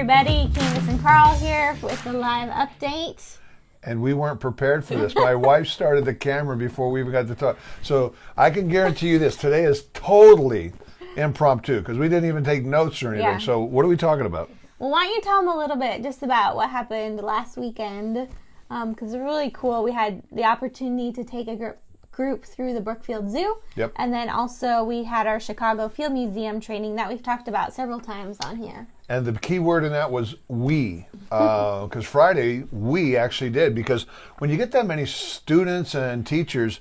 everybody. Candace and Carl here with the live update. And we weren't prepared for this. My wife started the camera before we even got to talk. So I can guarantee you this. Today is totally impromptu because we didn't even take notes or anything. Yeah. So what are we talking about? Well, why don't you tell them a little bit just about what happened last weekend? Because it's really cool. We had the opportunity to take a group through the Brookfield Zoo. Yep. And then also we had our Chicago Field Museum training that we've talked about several times on here. And the key word in that was we, because Friday we actually did, because when you get that many students and teachers,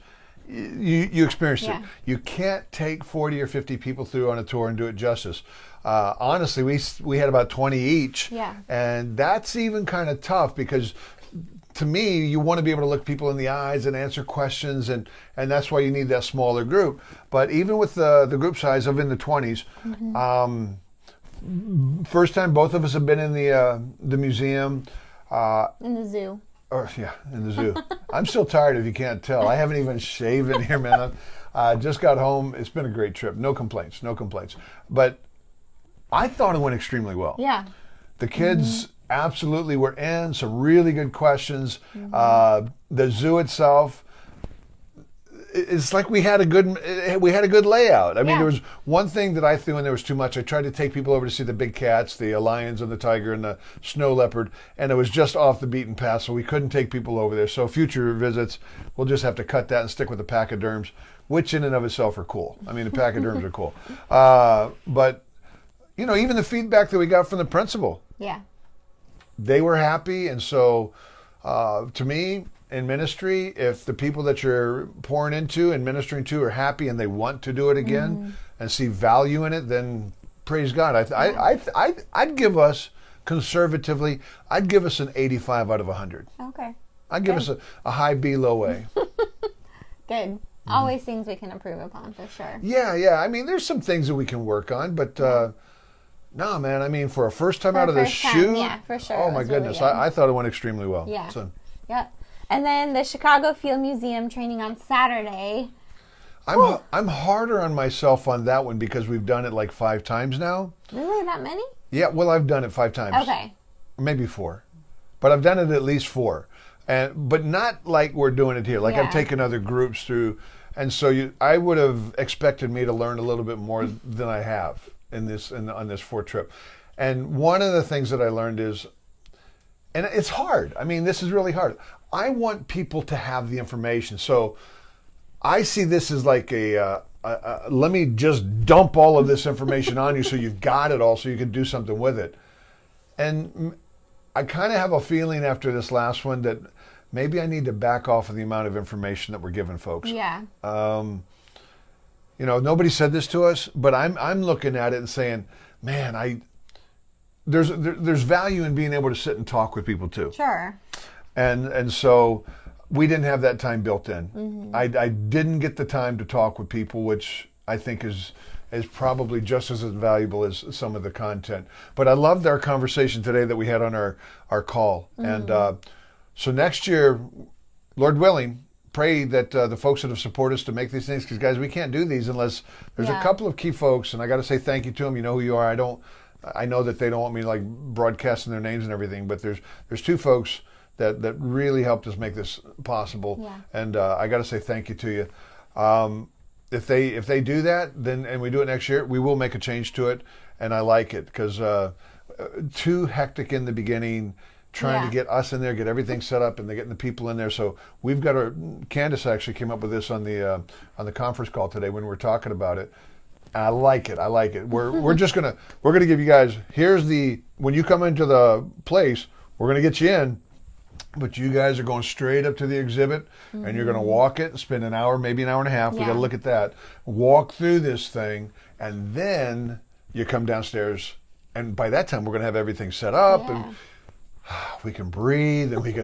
you experienced it. You can't take 40 or 50 people through on a tour and do it justice. Honestly, we had about 20 each, and that's even kind of tough because to me, you want to be able to look people in the eyes and answer questions, and that's why you need that smaller group. But even with the group size of in the 20s, first time both of us have been in the museum. In the zoo. In the zoo. I'm still tired if you can't tell. I haven't even shaved in here, man. I just got home. It's been a great trip. No complaints. But I thought it went extremely well. Yeah. The kids absolutely were in. Some really good questions. The zoo itself, it's like we had a good layout. I mean, there was one thing that I threw in there was too much. I tried to take people over to see the big cats, the lions and the tiger and the snow leopard, and it was just off the beaten path, so we couldn't take people over there. So future visits, we'll just have to cut that and stick with the pachyderms, which in and of itself are cool. I mean, the pachyderms are cool. But, you know, even the feedback that we got from the principal. Yeah. They were happy, and so to me, in ministry, if the people that you're pouring into and ministering to are happy and they want to do it again and see value in it, then praise God. I'd give us, conservatively, I'd give us an 85 out of 100. Okay. I'd give us a high B, low A. Good. Always things we can improve upon, for sure. Yeah. I mean, there's some things that we can work on, but no, man, I mean, for a first time out of the chute, yeah, for sure. Oh my goodness, really I thought it went extremely well. Yeah. So. Yep. And then the Chicago Field Museum training on Saturday. I'm harder on myself on that one because we've done it like 5 times now. Really, that many? Yeah, well, I've done it 5 times. Okay. Maybe 4, but I've done it at least 4, but not like we're doing it here. Like I've taken other groups through, and so I would have expected me to learn a little bit more than I have on this 4 trip. And one of the things that I learned is, and it's hard. I mean, this is really hard. I want people to have the information. So I see this as like let me just dump all of this information on you so you've got it all so you can do something with it. And I kind of have a feeling after this last one that maybe I need to back off of the amount of information that we're giving folks. Yeah. You know, nobody said this to us, but I'm looking at it and saying, man, there's value in being able to sit and talk with people too. Sure. And so we didn't have that time built in. I didn't get the time to talk with people, which I think is probably just as valuable as some of the content. But I loved our conversation today that we had on our call. And so next year, Lord willing, pray that the folks that have supported us to make these things, because guys, we can't do these unless there's a couple of key folks, and I got to say thank you to them. You know who you are. I know that they don't want me like broadcasting their names and everything, but there's 2 folks that really helped us make this possible. Yeah. And I got to say thank you to you. If they do that, then and we do it next year, we will make a change to it, and I like it because too hectic in the beginning, trying to get us in there, get everything set up, and they're getting the people in there. So we've got Candace actually came up with this on the conference call today when we were talking about it. I like it. We're gonna give you guys, when you come into the place, we're gonna get you in, but you guys are going straight up to the exhibit and you're gonna walk it, spend an hour, maybe an hour and a half. We gotta look at that. Walk through this thing, and then you come downstairs, and by that time we're gonna have everything set up and we can breathe, and we can,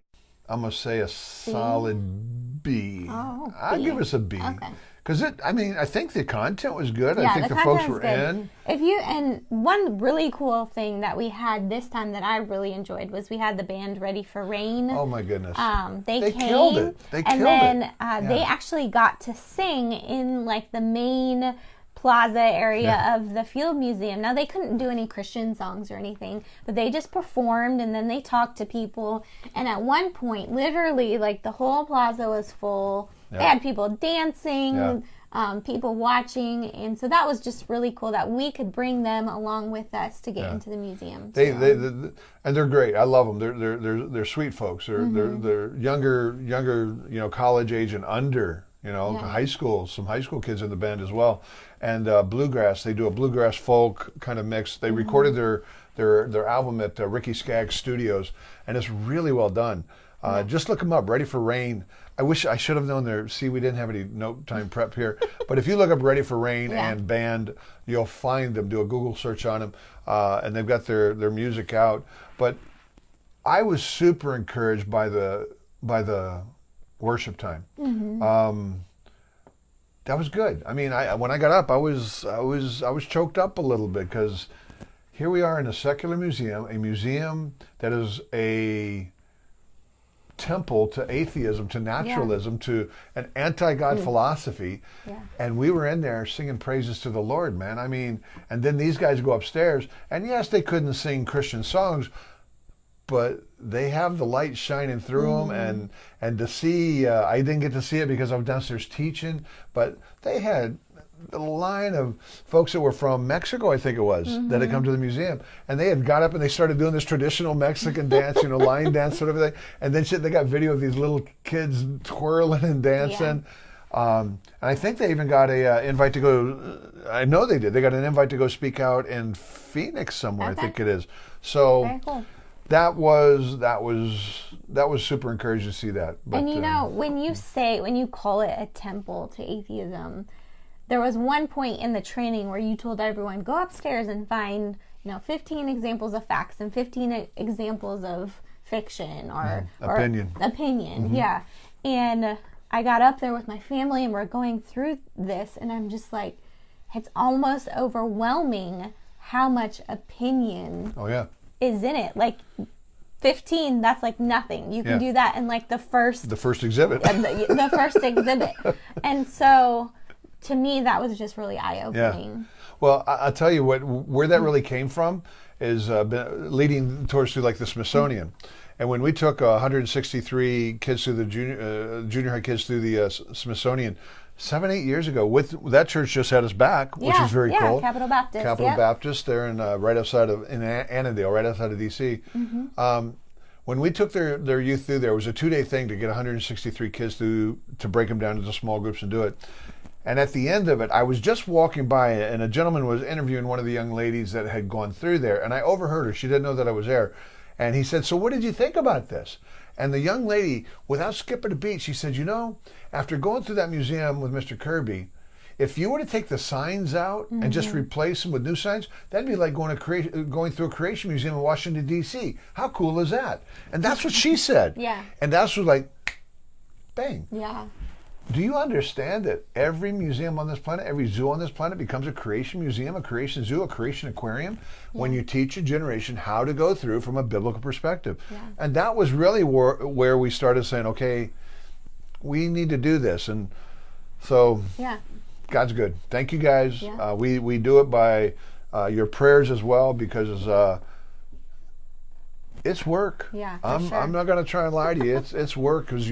I'm gonna say a solid B. Oh, I'll give us a B. Okay. Because I think the content was good. I think the folks were in. And one really cool thing that we had this time that I really enjoyed was we had the band Ready for Rain. Oh my goodness. They killed came, it. They and killed then it. they actually got to sing in like the main plaza area of the Field Museum. Now, they couldn't do any Christian songs or anything, but they just performed, and then they talked to people. And at one point, literally, like, the whole plaza was full. They had people dancing, people watching, and so that was just really cool that we could bring them along with us to get into the museum. They and they're great. I love them. They're sweet folks. They're younger, college age and under. High school, some high school kids in the band as well, and bluegrass. They do a bluegrass folk kind of mix. They recorded their album at Ricky Skaggs Studios, and it's really well done. Just look them up. Ready for Rain. I wish I should have known there. See, we didn't have any note time prep here, but if you look up Ready for Rain and band, you'll find them. Do a Google search on them, and they've got their music out. But I was super encouraged by the worship time. That was good. I mean, when I got up, I was choked up a little bit, because here we are in a secular museum, a museum that is a temple to atheism, to naturalism, to an anti-God philosophy, and we were in there singing praises to the Lord, man. I mean, and then these guys go upstairs, and yes, they couldn't sing Christian songs, but they have the light shining through them, and to see, I didn't get to see it because I was downstairs teaching, but they had a line of folks that were from Mexico, I think it was, that had come to the museum, and they had got up and they started doing this traditional Mexican dance, line dance sort of thing, and then they got video of these little kids twirling and dancing. And I think they even got a invite to go. I know they did. They got an invite to go speak out in Phoenix somewhere. I think it is. So very cool. That was super encouraging to see that. But, and when you call it a temple to atheism, there was one point in the training where you told everyone, go upstairs and find 15 examples of facts and 15 examples of fiction or opinion. And I got up there with my family and we're going through this, and I'm just like, it's almost overwhelming how much opinion is in it. Like 15, that's like nothing. You can do that in like the first exhibit. the first exhibit. And so to me, that was just really eye-opening. Yeah. Well, I'll tell you where that really came from is leading towards like the Smithsonian. And when we took 163 kids through the junior high kids through the Smithsonian 7-8 years ago, that church just had us back, which is very cool. Capital Baptist. Baptist, there in right outside of Annandale, right outside of DC. When we took their youth through there, it was a 2-day thing to get 163 kids through, to break them down into small groups and do it. And at the end of it, I was just walking by, and a gentleman was interviewing one of the young ladies that had gone through there, and I overheard her. She didn't know that I was there. And he said, so what did you think about this? And the young lady, without skipping a beat, she said, after going through that museum with Mr. Kirby, if you were to take the signs out and just replace them with new signs, that'd be like going through a creation museum in Washington, D.C. How cool is that? And that's what she said. And that's what, like, bang. Do you understand that every museum on this planet, every zoo on this planet becomes a creation museum, a creation zoo, a creation aquarium when you teach a generation how to go through from a biblical perspective? And that was really where we started saying, okay, we need to do this. And so God's good. Thank you guys. We do it by your prayers as well, because it's work. I'm not going to try and lie to you. It's work, because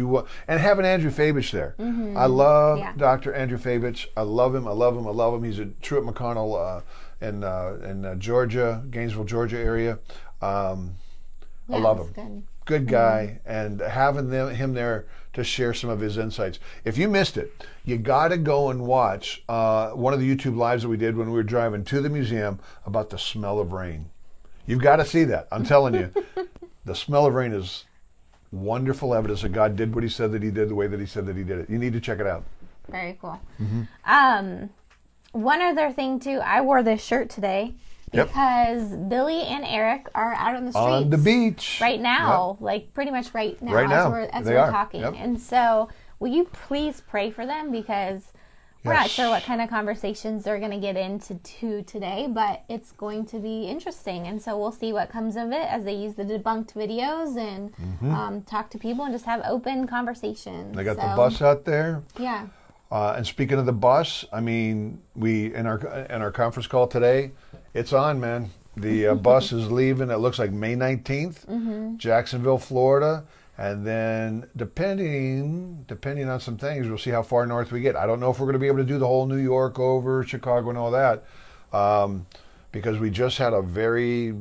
and having Andrew Fabich there. I love Dr. Andrew Fabich. I love him. He's a Truett McConnell in Georgia, Gainesville, Georgia area. I love him. Good guy, and having him there to share some of his insights. If you missed it, you got to go and watch one of the YouTube lives that we did when we were driving to the museum about the smell of rain. You've got to see that. I'm telling you, the smell of rain is wonderful evidence that God did what he said that he did, the way that he said that he did it. You need to check it out. Very cool. One other thing, too, I wore this shirt today because Billy and Eric are out on the streets. On the beach. Right now. Like, pretty much right now. As we're talking. And so, will you please pray for them? Because we're not sure what kind of conversations they're going to get into today, but it's going to be interesting. And so we'll see what comes of it as they use the debunked videos and talk to people and just have open conversations. They got the bus out there. And speaking of the bus, I mean, we in our conference call today, it's on, man. The bus is leaving. It looks like May 19th, Jacksonville, Florida, and then depending on some things, we'll see how far north we get. I don't know if we're going to be able to do the whole New York over Chicago and all that, because we just had a very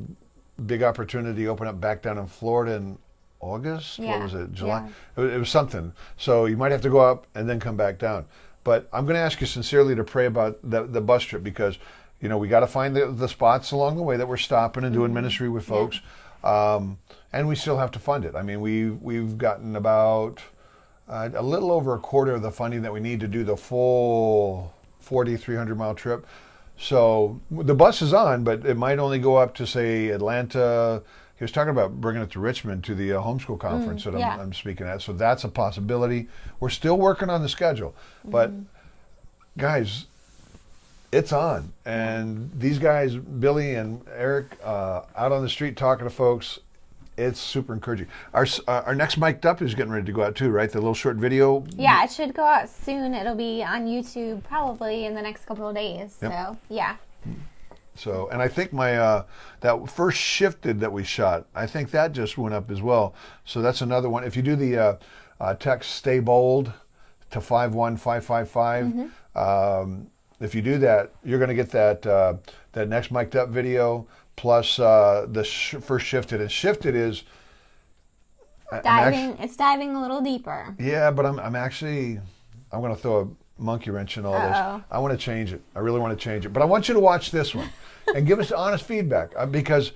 big opportunity open up back down in Florida in August. Yeah. What was it? July? Yeah. It was something. So you might have to go up and then come back down. But I'm going to ask you sincerely to pray about the bus trip, because, you know, we got to find the spots along the way that we're stopping and doing ministry with folks. And we still have to fund it. I mean, we've gotten about a little over a quarter of the funding that we need to do the full 300-mile trip. So the bus is on, but it might only go up to, say, Atlanta. He was talking about bringing it to Richmond to the homeschool conference that I'm speaking at. So that's a possibility. We're still working on the schedule. But, guys, it's on. And these guys, Billy and Eric, out on the street talking to folks, it's super encouraging. Our next Mic'd Up is getting ready to go out too, right? The little short video. Yeah, it should go out soon. It'll be on YouTube probably in the next couple of days. Yep. So, yeah. So, and I think my that first Shifted that we shot, I think that just went up as well. So that's another one. If you do the text "Stay Bold" to 51555, if you do that, you're going to get that next Mic'd Up video plus the first Shifted. And Shifted is It's diving a little deeper. Yeah, but I'm going to throw a monkey wrench in all this. I want to change it. I really want to change it. But I want you to watch this one and give us honest feedback, because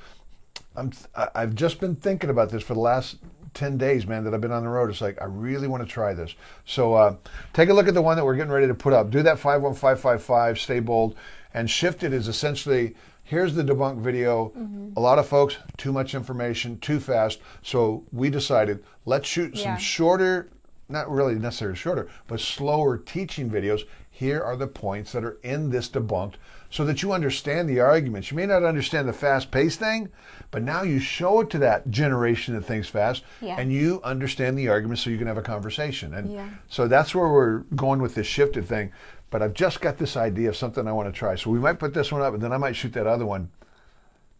I've just been thinking about this for the last 10 days, man, that I've been on the road. It's like, I really want to try this. So take a look at the one that we're getting ready to put up. Do that 51555, Stay Bold. And Shifted is essentially, here's the debunk video. A lot of folks, too much information, too fast. So we decided, let's shoot some shorter, not really necessarily shorter, but slower teaching videos. Here are the points that are in this debunked, so that you understand the arguments. You may not understand the fast-paced thing, but now you show it to that generation that thinks fast, and you understand the arguments so you can have a conversation. And so that's where we're going with this Shifted thing. But I've just got this idea of something I want to try. So we might put this one up, and then I might shoot that other one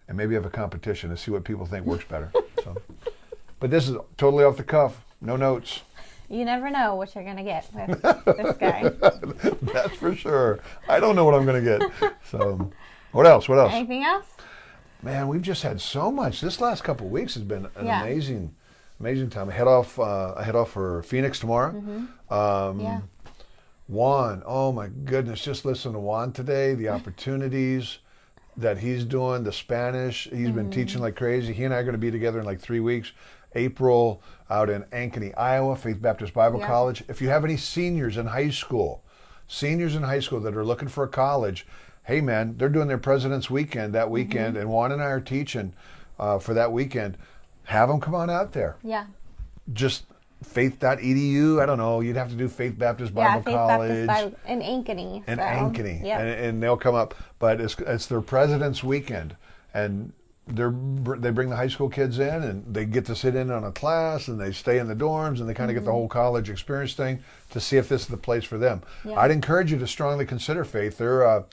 and maybe have a competition and see what people think works better. So, but this is totally off the cuff, no notes. You never know what you're going to get with this guy. That's for sure. I don't know what I'm going to get. So, what else? Anything else? Man, we've just had so much. This last couple of weeks has been an amazing time. I head off for Phoenix tomorrow. Juan, oh my goodness, just listen to Juan today, the opportunities that he's doing, the Spanish, he's been teaching like crazy. He and I are going to be together in like 3 weeks. April out in Ankeny, Iowa, Faith Baptist Bible College. If you have any seniors in high school that are looking for a college, hey man, they're doing their President's Weekend that weekend, and Juan and I are teaching for that weekend. Have them come on out there. Yeah. Just faith.edu. I don't know. You'd have to do Faith Baptist Bible College. Baptist Bible in Ankeny. In Ankeny. And they'll come up. But it's their President's Weekend. And they bring the high school kids in, and they get to sit in on a class, and they stay in the dorms, and they kind of get the whole college experience thing to see if this is the place for them. I'd encourage you to strongly consider Faith. They're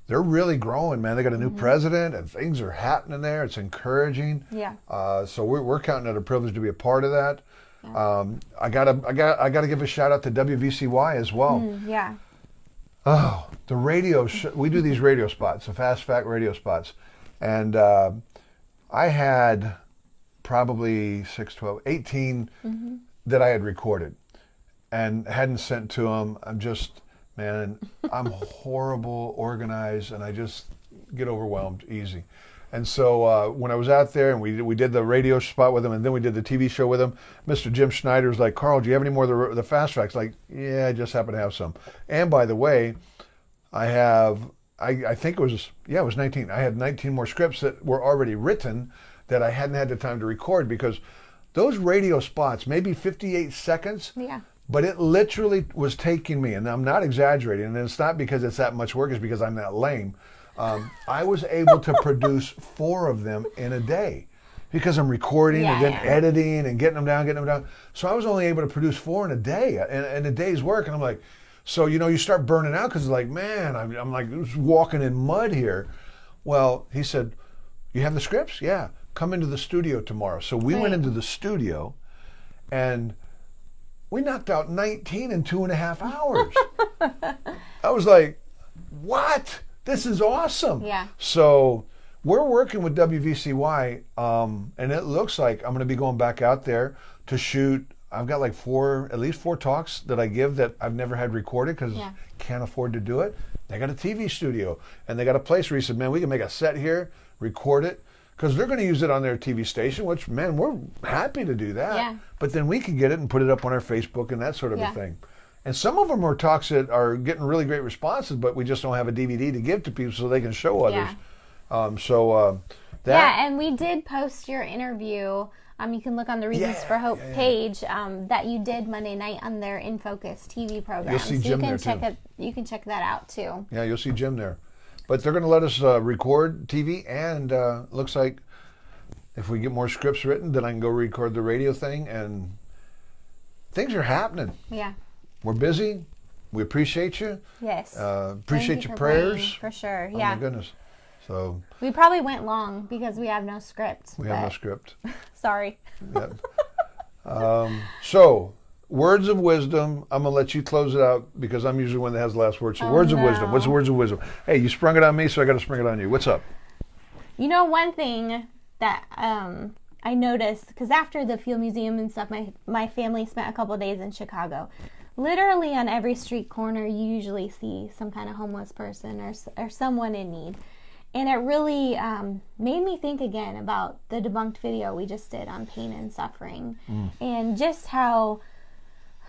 really growing, man. They got a new president, and things are happening there. It's encouraging. So we're counting it a privilege to be a part of that. I gotta give a shout out to WVCY as well. Oh, the radio. We do these radio spots, the Fast Fact radio spots. And I had probably 6, 12, 18 that I had recorded and hadn't sent to them. I'm horrible organized, and I just get overwhelmed easy. And so when I was out there and we did the radio spot with him, and then we did the TV show with him, Mr. Jim Schneider was like, Carl, do you have any more of the Fast Facts? Like, yeah, I just happen to have some. And by the way, I think it was 19. I had 19 more scripts that were already written that I hadn't had the time to record, because those radio spots, maybe 58 seconds, but it literally was taking me, and I'm not exaggerating, and it's not because it's that much work, it's because I'm that lame. I was able to produce 4 of them in a day, because I'm recording and then editing and getting them down. So I was only able to produce 4 in a day, in a day's work, and I'm like, So, you start burning out because like, man, I'm like walking in mud here. Well, he said, you have the scripts? Yeah. Come into the studio tomorrow. So we went into the studio and we knocked out 19 in 2.5 hours. I was like, what? This is awesome. Yeah. So we're working with WVCY, and it looks like I'm going to be going back out there to shoot. I've got like at least four talks that I give that I've never had recorded because can't afford to do it. They got a TV studio, and they got a place where he said, man, we can make a set here, record it, because they're going to use it on their TV station, which, man, we're happy to do that. Yeah. But then we can get it and put it up on our Facebook and that sort of a thing. And some of them are talks that are getting really great responses, but we just don't have a DVD to give to people so they can show others. Yeah, and we did post your interview. You can look on the Reasons for Hope page that you did Monday night on their In Focus TV program. You'll see Jim there too. You can check that out too. Yeah, you'll see Jim there. But they're going to let us record TV, and looks like if we get more scripts written, then I can go record the radio thing, and things are happening. Yeah. We're busy. We appreciate you. Yes. Appreciate your prayers. For sure. Oh my goodness. So we probably went long because we have no script. We have no script. Sorry. Yep. So words of wisdom. I'm gonna let you close it out because I'm usually one that has the last word. So words of wisdom. What's the words of wisdom? Hey, you sprung it on me, so I got to spring it on you. What's up? One thing that I noticed, because after the Field Museum and stuff, my family spent a couple of days in Chicago. Literally on every street corner, you usually see some kind of homeless person or someone in need. And it really made me think again about the debunked video we just did on pain and suffering. And just how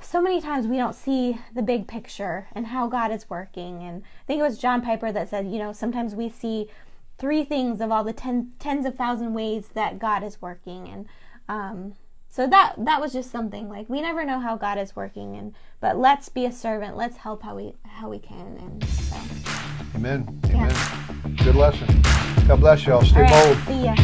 so many times we don't see the big picture and how God is working. And I think it was John Piper that said, sometimes we see 3 things of all the tens of thousand ways that God is working. And so that was just something like we never know how God is working, but let's be a servant. Let's help how we can. And so. Amen. Amen. Good lesson. God bless y'all. Stay bold. See ya.